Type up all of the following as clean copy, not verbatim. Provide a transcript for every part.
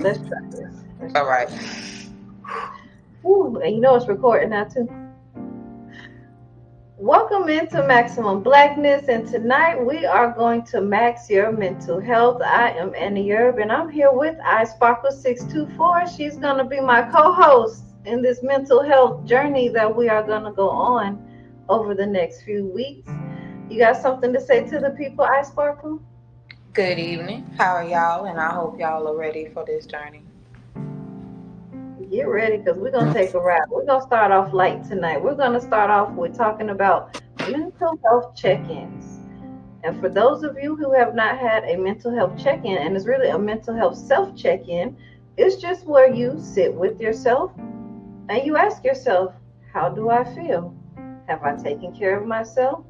Let's try this. Let's All try right. this. Ooh, and you know it's recording now too. Welcome into Maximum Blackness, and tonight we are going to max your mental health. I am Annie Yerb, and I'm here with iSparkle624. She's going to be my co-host in this mental health journey that we are going to go on over the next few weeks. You got something to say to the people, iSparkle? Good evening. How are y'all? And I hope y'all are ready for this journey. Get ready because we're going to take a ride. We're going to start off light tonight. We're going to start off with talking about mental health check-ins. And for those of you who have not had a mental health check in, and it's really a mental health self check in, it's just where you sit with yourself and you ask yourself, how do I feel? Have I taken care of myself?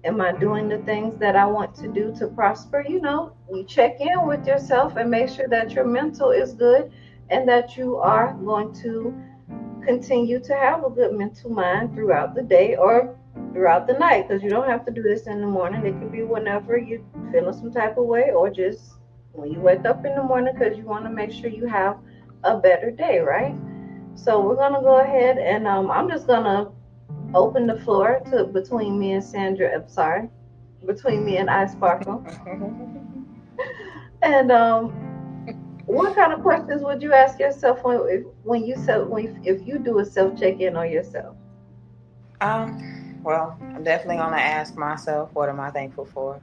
Am I doing the things that I want to do to prosper? You check in with yourself and make sure that your mental is good and that you are going to continue to have a good mental mind throughout the day or throughout the night, because you don't have to do this in the morning. It can be whenever you're feeling some type of way, or just when you wake up in the morning, because you want to make sure you have a better day, right? So we're going to go ahead and I'm just going to open the floor to between me and Sandra. I'm sorry, between me and I Sparkle. And what kind of questions would you ask yourself if you do a self check in on yourself? Well, I'm definitely gonna ask myself, what am I thankful for?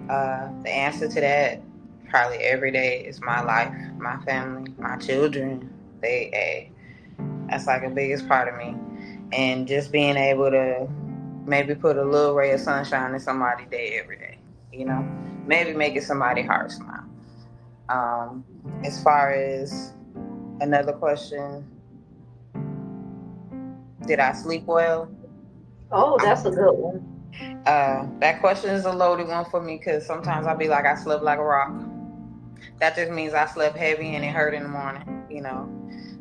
The answer to that, probably every day, is my life, my family, my children. That's like the biggest part of me, and just being able to maybe put a little ray of sunshine in somebody's day every day. You know, maybe making somebody's heart smile. Um, as far as another question, did I sleep well? Oh, that's a good one. That question is a loaded one for me because sometimes I'll be like, I slept like a rock. That just means I slept heavy and it hurt in the morning, you know.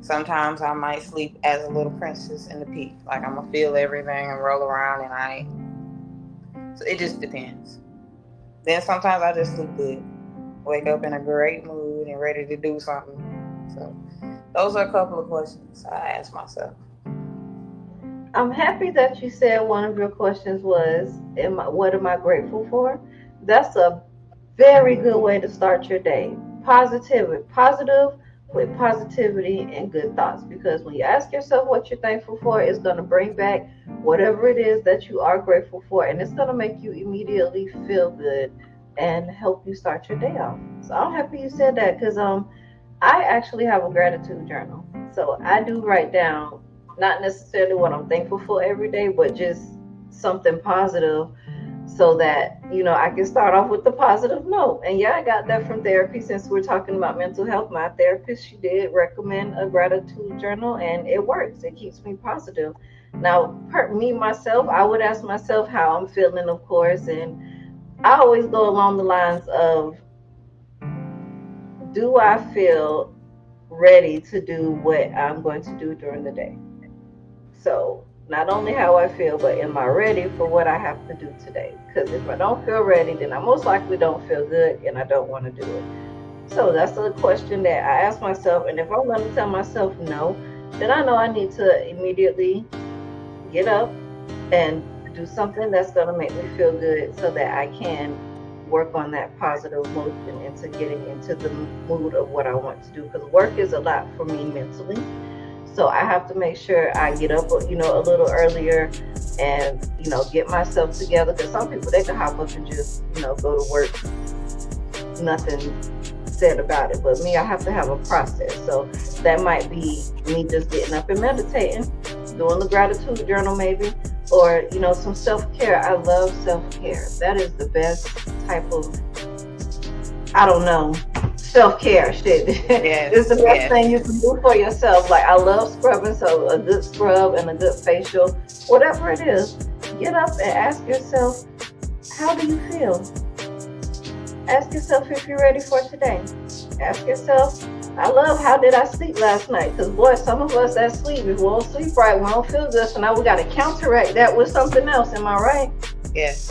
Sometimes I might sleep as a little princess in the peak. Like I'm gonna feel everything and roll around and so it just depends. Then sometimes I just sleep good. Wake up in a great mood and ready to do something. So those are a couple of questions I ask myself. I'm happy that you said one of your questions was, what am I grateful for? That's a very good way to start your day. Positive with positivity and good thoughts. Because when you ask yourself what you're thankful for, it's going to bring back whatever it is that you are grateful for, and it's going to make you immediately feel good and help you start your day off. So I'm happy you said that because I actually have a gratitude journal. So I do write down not necessarily what I'm thankful for every day, but just something positive so that, I can start off with the positive note. And yeah, I got that from therapy. Since we're talking about mental health, my therapist, she did recommend a gratitude journal, and it works. It keeps me positive. Now, me, myself, I would ask myself how I'm feeling, of course. And I always go along the lines of, do I feel ready to do what I'm going to do during the day? So, not only how I feel, but am I ready for what I have to do today? Because if I don't feel ready, then I most likely don't feel good and I don't want to do it. So, that's a question that I ask myself. And if I'm going to tell myself no, then I know I need to immediately get up and do something that's going to make me feel good so that I can work on that positive motion into getting into the mood of what I want to do. Because work is a lot for me mentally, so I have to make sure I get up, a little earlier and, get myself together. Because some people, they can hop up and just, go to work, nothing said about it. But me, I have to have a process. So that might be me just getting up and meditating, doing the gratitude journal maybe, or, some self care. I love self care. That is the best type of, I don't know, self care shit. It's Yes, the best yes. thing you can do for yourself. Like, I love scrubbing, so a good scrub and a good facial, whatever it is, get up and ask yourself, how do you feel? Ask yourself if you're ready for today. Ask yourself, I love, how did I sleep last night? Because, boy, some of us that sleep, if we don't sleep right, we don't feel good. So now we got to counteract that with something else. Am I right? Yes.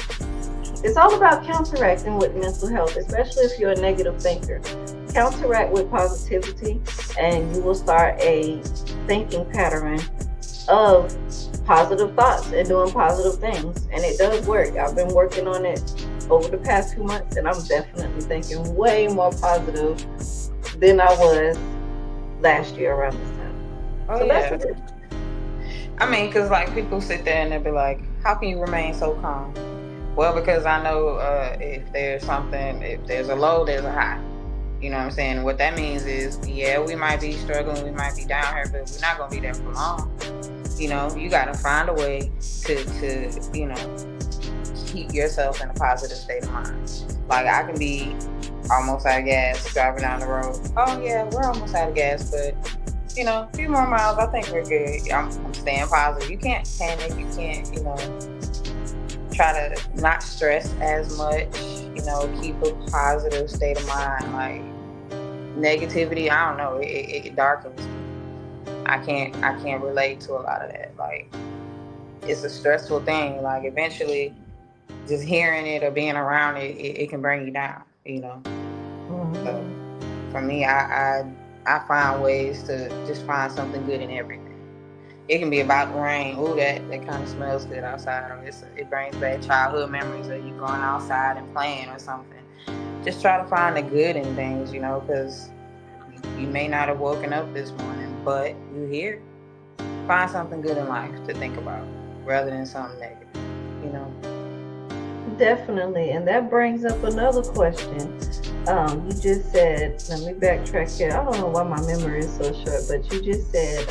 It's all about counteracting with mental health, especially if you're a negative thinker. counteract with positivity, and you will start a thinking pattern of positive thoughts and doing positive things. And it does work. I've been working on it over the past few months, and I'm definitely thinking way more positive than I was last year around this time. Oh So that's yeah. a good. I mean, because like people sit there and they be like, "How can you remain so calm?" Well, because I know if there's something, if there's a low, there's a high. You know what I'm saying? What that means is, yeah, we might be struggling, we might be down here, but we're not gonna be there for long. You know, you gotta find a way to keep yourself in a positive state of mind. Like I can be almost out of gas driving down the road. Oh yeah, we're almost out of gas, but a few more miles. I think we're good. I'm staying positive. You can't panic. You can't, try to not stress as much. Keep a positive state of mind. Like negativity, I don't know. It darkens me. I can't relate to a lot of that. Like it's a stressful thing. Like eventually, just hearing it or being around it can bring you down. So Mhm. for me, I find ways to just find something good in everything. It can be about the rain. Ooh, that kind of smells good outside, or it brings back childhood memories of you going outside and playing or something. Just try to find the good in things, because you may not have woken up this morning, but you here. Find something good in life to think about rather than something negative. You know. Definitely. And that brings up another question. You just said, let me backtrack here. I don't know why my memory is so short, but you just said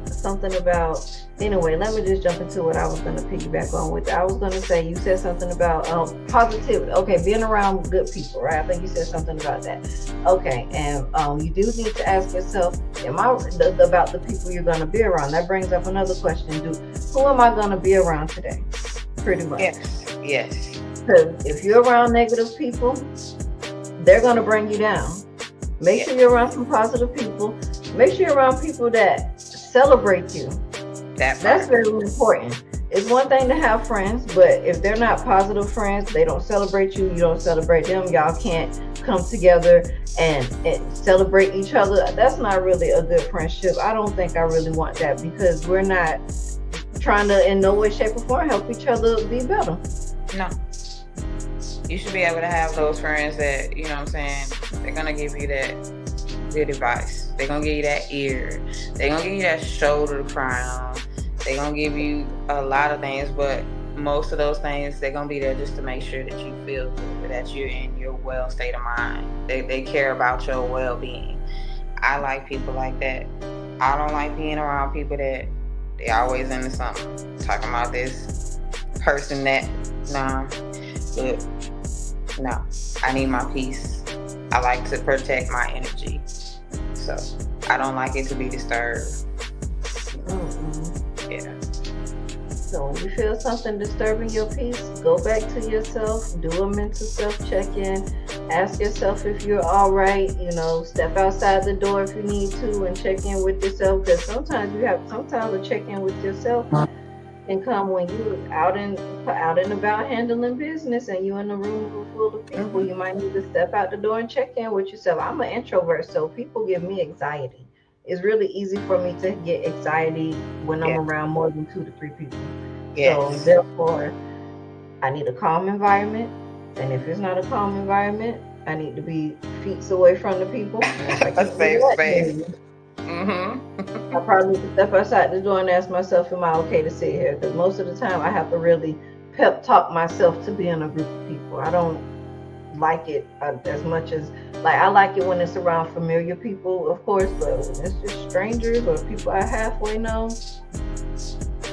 something about, anyway, let me just jump into what I was going to piggyback on with. I was going to say, you said something about positivity. Okay, being around good people, right? I think you said something about that. Okay, and you do need to ask yourself, about the people you're going to be around? That brings up another question. Who am I going to be around today? Pretty much. Yes. Yes. Because if you're around negative people, they're going to bring you down. Make Yes. sure you're around some positive people. Make sure you're around people that celebrate you. That That's part. very important. It's one thing to have friends, but if they're not positive friends, they don't celebrate you, you don't celebrate them, y'all can't come together and celebrate each other. That's not really a good friendship. I don't think I really want that because we're not trying to, in no way, shape, or form, help each other be better. No. You should be able to have those friends that, you know what I'm saying, they're going to give you that good advice. They're going to give you that ear. They're going to give you that shoulder to cry on. They're going to give you a lot of things, but most of those things, they're going to be there just to make sure that you feel good, that you're in your well state of mind. They care about your well-being. I like people like that. I don't like being around people that they always into something. Talking about this person that, nah, look, no, I need my peace. I like to protect my energy. So I don't like it to be disturbed. Mm-mm. Yeah. So when you feel something disturbing your peace, go back to yourself, do a mental self check-in, ask yourself if you're all right, step outside the door if you need to and check in with yourself because sometimes a check in with yourself can come when you out and about handling business and you in a room full of people. Mm-hmm. You might need to step out the door and check in with yourself. I'm an introvert, so people give me anxiety. It's really easy for me to get anxiety when I'm Yeah. around more than 2 to 3 people. So Yes. therefore, I need a calm environment. And if it's not a calm environment, I need to be feet away from the people. And if I A can't do safe that, space. then I Mm-hmm. probably need to step outside the door and ask myself, am I okay to sit here? Because most of the time I have to really pep talk myself to be in a group of people. I don't like it as much as, like, I like it when it's around familiar people, of course, but when it's just strangers or people I halfway know,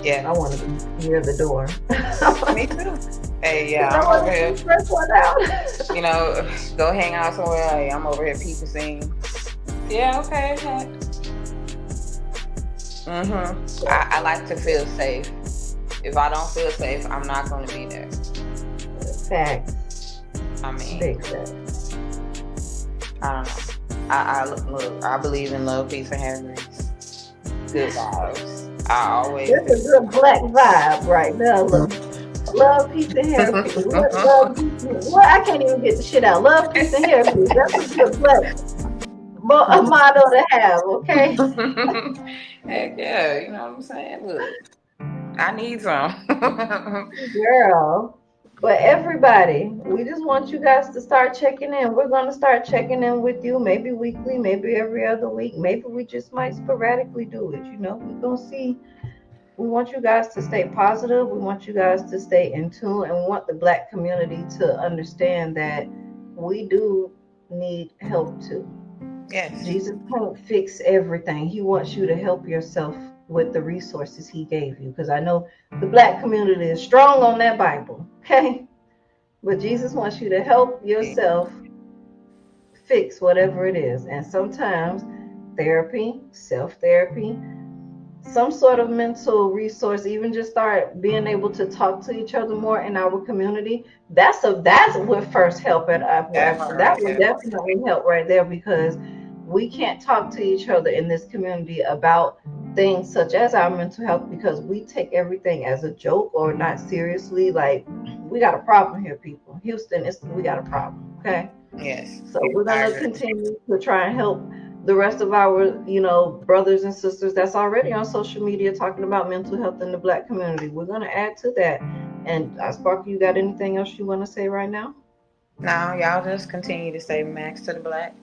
Yeah. I want to be near the door. Me too. Hey, Because yeah, I I'm over want to see here. the first one out. You know, go hang out somewhere. Hey, I'm over here people seeing. Yeah. Okay. Okay. Mm-hmm. I like to feel safe. If I don't feel safe, I'm not going to be there. Facts. I mean, Big facts. I don't know. Look. I believe in love, peace, and happiness. Good vibes. I always That's do. a good black vibe right there. Look. Love, peace, and hair. What love, peace, and what? I can't even get the shit out. Love, peace, and hair. Peace. That's a good black motto to have. Okay, Heck yeah, you know what I'm saying? Look, I need some. girl. But everybody, we just want you guys to start checking in. We're gonna start checking in with you, maybe weekly, maybe every other week. Maybe we just might sporadically do it. We're gonna see. We want you guys to stay positive. We want you guys to stay in tune, and we want the black community to understand that we do need help too. Yes, Jesus can't fix everything. He wants you to help yourself with the resources he gave you. Because I know the black community is strong on that Bible. Okay. But Jesus wants you to help yourself fix whatever it is. And sometimes therapy, self therapy, some sort of mental resource, even just start being able to talk to each other more in our community. That's what first help that part that right would there. definitely help right there, because we can't talk to each other in this community about things such as our mental health because we take everything as a joke or not seriously. Like, we got a problem here, people. Houston, we got a problem. Okay. Yes, So we're I gonna agree. continue to try and help the rest of our, brothers and sisters that's already on social media talking about mental health in the black community. We're gonna add to that. And Sparky, you got anything else you want to say right now? Now, y'all just continue to stay max to the black,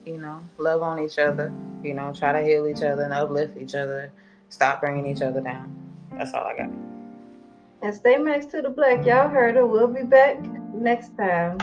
love on each other, try to heal each other and uplift each other, stop bringing each other down. That's all I got. And stay max to the black. Y'all heard her. We'll be back next time.